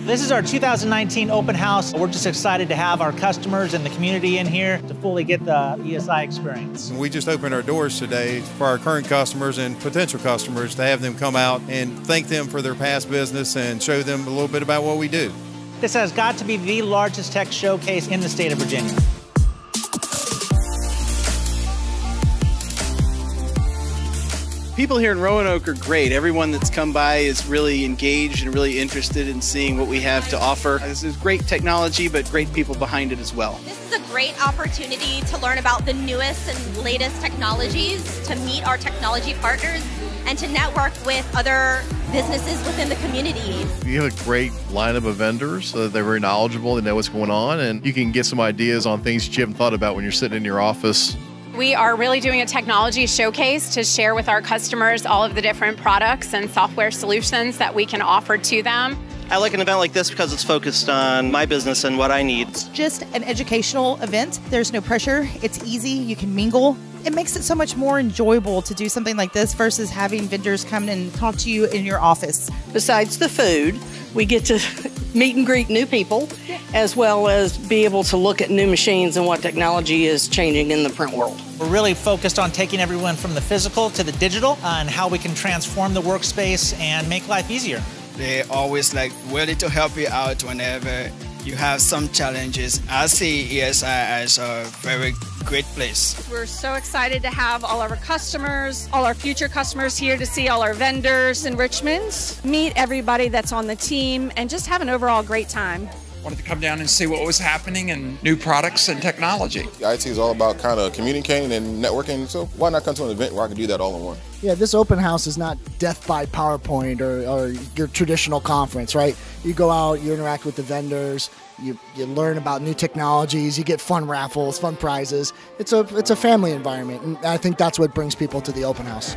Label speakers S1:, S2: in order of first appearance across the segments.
S1: This is our 2019 open house. We're just excited to have our customers and the community in here to fully get the ESI experience.
S2: We just opened our doors today for our current customers and potential customers to have them come out and thank them for their past business and show them a little bit about what we do.
S1: This has got to be the largest tech showcase in the state of Virginia.
S3: People here in Roanoke are great. Everyone that's come by is really engaged and really interested in seeing what we have to offer. This is great technology, but great people behind it as well.
S4: This is a great opportunity to learn about the newest and latest technologies, to meet our technology partners, and to network with other businesses within the community.
S5: You have a great lineup of vendors. They're very knowledgeable, they know what's going on, and you can get some ideas on things that you haven't thought about when you're sitting in your office.
S6: We are really doing a technology showcase to share with our customers all of the different products and software solutions that we can offer to them.
S3: I like an event like this because it's focused on my business and what I need.
S7: It's just an educational event. There's no pressure. It's easy. You can mingle. It makes it so much more enjoyable to do something like this versus having vendors come and talk to you in your office.
S8: Besides the food, we get to meet and greet new people, as well as be able to look at new machines and what technology is changing in the print world.
S1: We're really focused on taking everyone from the physical to the digital and how we can transform the workspace and make life easier.
S9: They're always ready to help you out whenever you have some challenges. I see ESI as a very great place.
S10: We're so excited to have all of our customers, all our future customers here to see all our vendors in Richmond, meet everybody that's on the team, and just have an overall great time.
S11: Wanted to come down and see what was happening and new products and technology.
S12: IT is all about kind of communicating and networking, so why not come to an event where I can do that all in one?
S13: Yeah, this open house is not death by PowerPoint or your traditional conference, right? You go out, you interact with the vendors, you learn about new technologies, you get fun raffles, fun prizes. It's a family environment, and I think that's what brings people to the open house.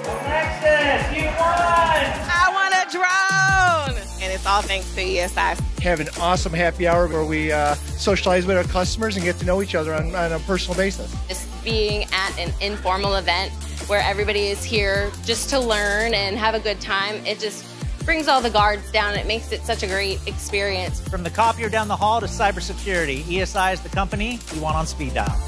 S1: Texas, you won!
S14: I want a drone! And it's all thanks to ESI.
S15: Have an awesome happy hour where we socialize with our customers and get to know each other on a personal basis.
S16: Just being at an informal event where everybody is here just to learn and have a good time, it just brings all the guards down. It makes it such a great experience.
S1: From the copier down the hall to cybersecurity, ESI is the company you want on speed dial.